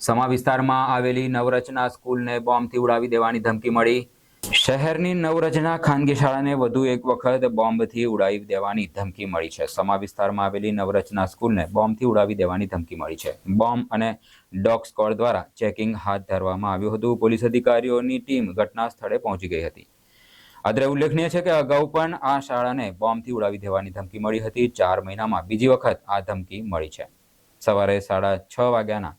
સમા વિસ્તારમાં આવેલી નવરચના સ્કૂલને બોમ્બથી ઉડાવી દેવાની ધમકી મળી। શહેરની નવરચના ખાનગી શાળાને વધુ એક વખત બોમ્બથી ઉડાવી દેવાની ધમકી મળી છે। સમા વિસ્તારમાં આવેલી નવરચના સ્કૂલને બોમ્બથી ઉડાવી દેવાની ધમકી મળી છે। બોમ્બ અને ડોગ સ્ક્વોડ દ્વારા ચેકિંગ હાથ ધરવામાં આવ્યું હતું। પોલીસ અધિકારીઓની ટીમ ઘટના સ્થળે પહોંચી ગઈ હતી। અત્રે ઉલ્લેખનીય છે કે અગાઉ પણ આ શાળાને બોમ્બથી ઉડાવી દેવાની ધમકી મળી હતી। 4 મહિનામાં બીજી વખત આ ધમકી મળી છે। સવારે 6:30 વાગ્યાના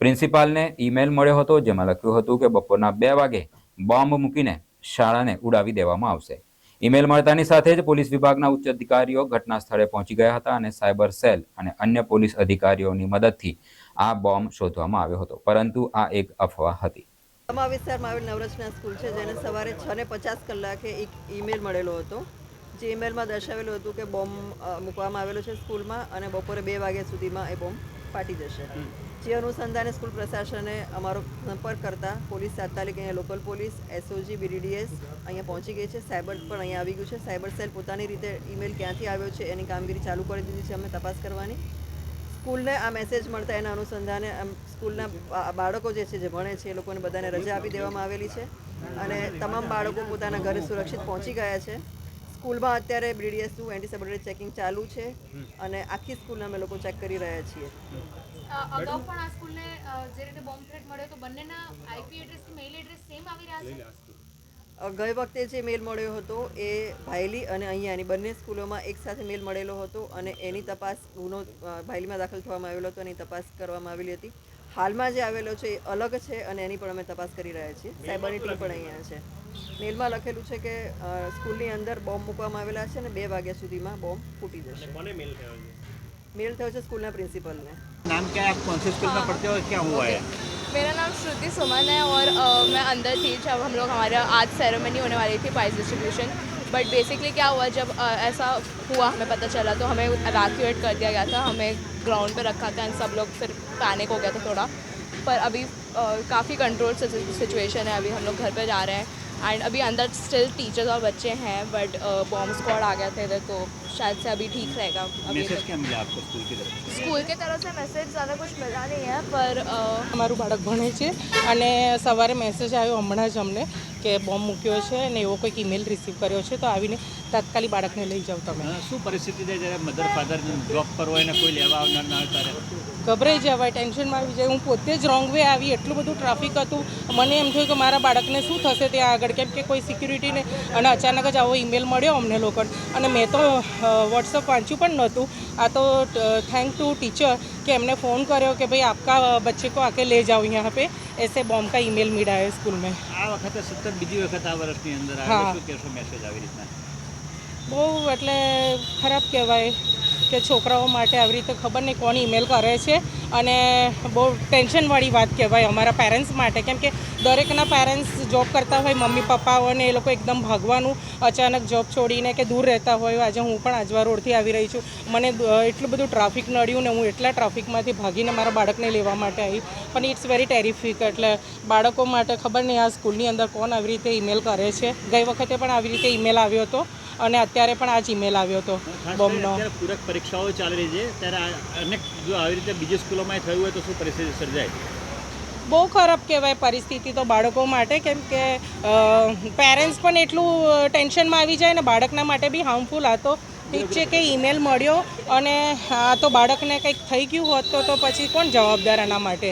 પ્રિન્સિપાલને ઈમેલ મળ્યો હતો, જેમાં લખ્યું હતું કે બપોરના 2 વાગે બોમ્બ મૂકીને શાળાને ઉડાવી દેવામાં આવશે। ઈમેલ મળતાની સાથે જ પોલીસ વિભાગના ઉચ્ચ અધિકારીઓ ઘટના સ્થળે પહોંચી ગયા હતા અને સાયબર સેલ અને અન્ય પોલીસ અધિકારીઓની મદદથી આ બોમ્બ શોધવામાં આવ્યો હતો, પરંતુ આ એક અફવા હતી। સમા વિસ્તારમાં આવેલ નવરચના સ્કૂલ છે, જેને સવારે 6:50 એક ઈમેલ મળેલો હતો, જે ઈમેલમાં દર્શાવેલું હતું કે બોમ્બ મૂકવામાં આવેલો છે સ્કૂલમાં અને બપોરે 2 વાગ્યા સુધીમાં એ બોમ્બ ફાટી જશે। જે અનુસંધાને સ્કૂલ પ્રશાસને અમારો સંપર્ક કરતા પોલીસ તાત્કાલિક અહીંયા લોકલ પોલીસ, એસઓજી, બીડીડીએસ અહીંયા પહોંચી ગઈ છે। સાયબર પણ અહીંયા આવી ગયું છે। સાયબર સેલ પોતાની રીતે ઈમેલ ક્યાંથી આવ્યો છે એની કામગીરી ચાલુ કરી દીધી છે અમે તપાસ કરવાની। સ્કૂલને આ મેસેજ મળતા એના અનુસંધાને સ્કૂલના બાળકો જે છે જે ભણે છે એ લોકોને બધાને રજા આપી દેવામાં આવેલી છે અને તમામ બાળકો પોતાના ઘરે સુરક્ષિત પહોંચી ગયા છે। સ્કૂલમાં અત્યારે બીડીડીએસનું એન્ટી સેબોટેજ ચેકિંગ ચાલુ છે અને આખી સ્કૂલને અમે લોકો ચેક કરી રહ્યા છીએ। અગાઉ પણ આ સ્કૂલને જે રીતે બોમ્બ થ્રેટ મળ્યો તો બંનેના આઈપી એડ્રેસ કે મેઇલ એડ્રેસ સેમ આવી રહ્યા છે। ગઈ વખતે જે મેલ મળ્યો હતો એ ભાયલી અને અહીંયાની બંને સ્કૂલોમાં એકસાથે મેલ મળેલો હતો અને એની તપાસ ગુનો ભાયલીમાં દાખલ થવામાં આવેલો હતો, એની તપાસ કરવામાં આવેલી હતી। હાલમાં જે આવેલો છે એ અલગ છે અને એની પણ અમે તપાસ કરી રહ્યા છીએ। સાયબરની ટીમ પણ અહીંયા છે। મેલમાં લખેલું છે કે સ્કૂલની અંદર બોમ્બ મૂકવામાં આવેલા છે અને 2 વાગ્યા સુધીમાં બોમ્બ ફૂટી જશે। मेल थयो है स्कूल ना प्रिंसिपल ने। नाम क्या है, आप कौन सी स्कूल में पढ़ते हो और क्या हुआ है? मेरा नाम श्रुति सुमन है और मैं अंदर थी जब हम लोग हमारे आज सेरेमनी होने वाली थी प्राइज डिस्ट्रीब्यूशन। बट बेसिकली क्या हुआ, जब ऐसा हुआ हमें पता चला तो हमें इवैक्यूएट कर दिया गया था। हमें ग्राउंड पे रखा था एंड सब लोग फिर पैनिक हो गया था थोड़ा, पर अभी काफ़ी कंट्रोल सिचुएशन है। अभी हम लोग घर पे जा रहे हैं एंड अभी अंदर स्टिल टीचर्स और बच्चे हैं, बट बॉम्ब स्क्वाड आ गया था इधर, तो शायद से अभी ठीक रहेगा। मैसेज क्या मिला आपको स्कूल की तरफ से? स्कूल की तरफ से मैसेज ज़्यादा कुछ मिला नहीं है, पर અમારું બાળક ભણે છે અને સવારે મેસેજ આવ્યો હમણાં જ અમને કે બોમ્બ મૂક્યો છે અને એવો કોઈક ઈમેલ રિસીવ કર્યો છે, તો આવીને તાત્કાલિક બાળકને લઈ જાઓ તમે। શું પરિસ્થિતિ છે જ્યારે મધર ફાધર જોબ પર હોય ને કોઈ લેવા આવનાર ના હોય ત્યારે? ગભરાઈ જવાય, ટેન્શનમાં આવી જાય। હું પોતે જ રોંગ વે આવી, એટલું બધું ટ્રાફિક હતું, મને એમ થયું કે મારા બાળકને શું થશે ત્યાં આગળ, કેમ કે કોઈ સિક્યુરિટીને, અને અચાનક જ આવો ઈમેલ મળ્યો અમને લોકોને અને મેં તો વોટ્સઅપ વાંચ્યું પણ નહોતું। આ તો થैंक टू टीचर कि हमने फ़ोन કર્યો કે भाई आपका बच्चे को आके ले जाओ यहाँ पे, ऐसे बॉम्ब का ईमेल मिला है स्कूल में। આ વખતે સતત બીજી વખત આ વર્ષની અંદર હા। શું કહેશો મેસેજ આવી રીતના? બહુ એટલે ખરાબ કહેવાય કે છોકરાઓ માટે આવી રીતે ખબર નહીં કોણ ઈમેલ કરે છે અને બહુ ટેન્શનવાળી વાત કહેવાય અમારા પેરેન્ટ્સ માટે, કેમ કે દરેકના પેરેન્ટ્સ જોબ કરતા હોય, મમ્મી પપ્પાઓ, અને એ લોકો એકદમ ભાગવાનું અચાનક જોબ છોડીને કે દૂર રહેતા હોય। આજે હું પણ આજવા રોડથી આવી રહી છું, મને એટલું બધું ટ્રાફિક નડ્યું ને હું એટલા ટ્રાફિકમાંથી ભાગીને મારા બાળકને લેવા માટે આવી, પણ ઇટ્સ વેરી ટેરિફિક। એટલે બાળકો માટે ખબર નહીં આ સ્કૂલની અંદર કોણ આવી રીતે ઈમેલ કરે છે। ગઈ વખતે પણ આવી રીતે ઈમેલ આવ્યો હતો અને અત્યારે પણ આ જ ઈમેલ આવ્યો હતો બોમ્બનો। પૂરક પરીક્ષાઓ ચાલી રહી છે ત્યારે અનેક જો આવી રીતે બીજી સ્કૂલોમાં થયું હોય તો શું પરિસ્થિતિ સર્જાય? બહુ ખરાબ કહેવાય પરિસ્થિતિ તો બાળકો માટે, કેમ કે પેરેન્ટ્સ પણ એટલું ટેન્શનમાં આવી જાય ને બાળકના માટે બી હાર્મફુલ। આ તો ઠીક છે કે ઈમેલ મળ્યો અને આ તો બાળકને કંઈક થઈ ગયું હોત તો પછી કોણ જવાબદાર આના માટે?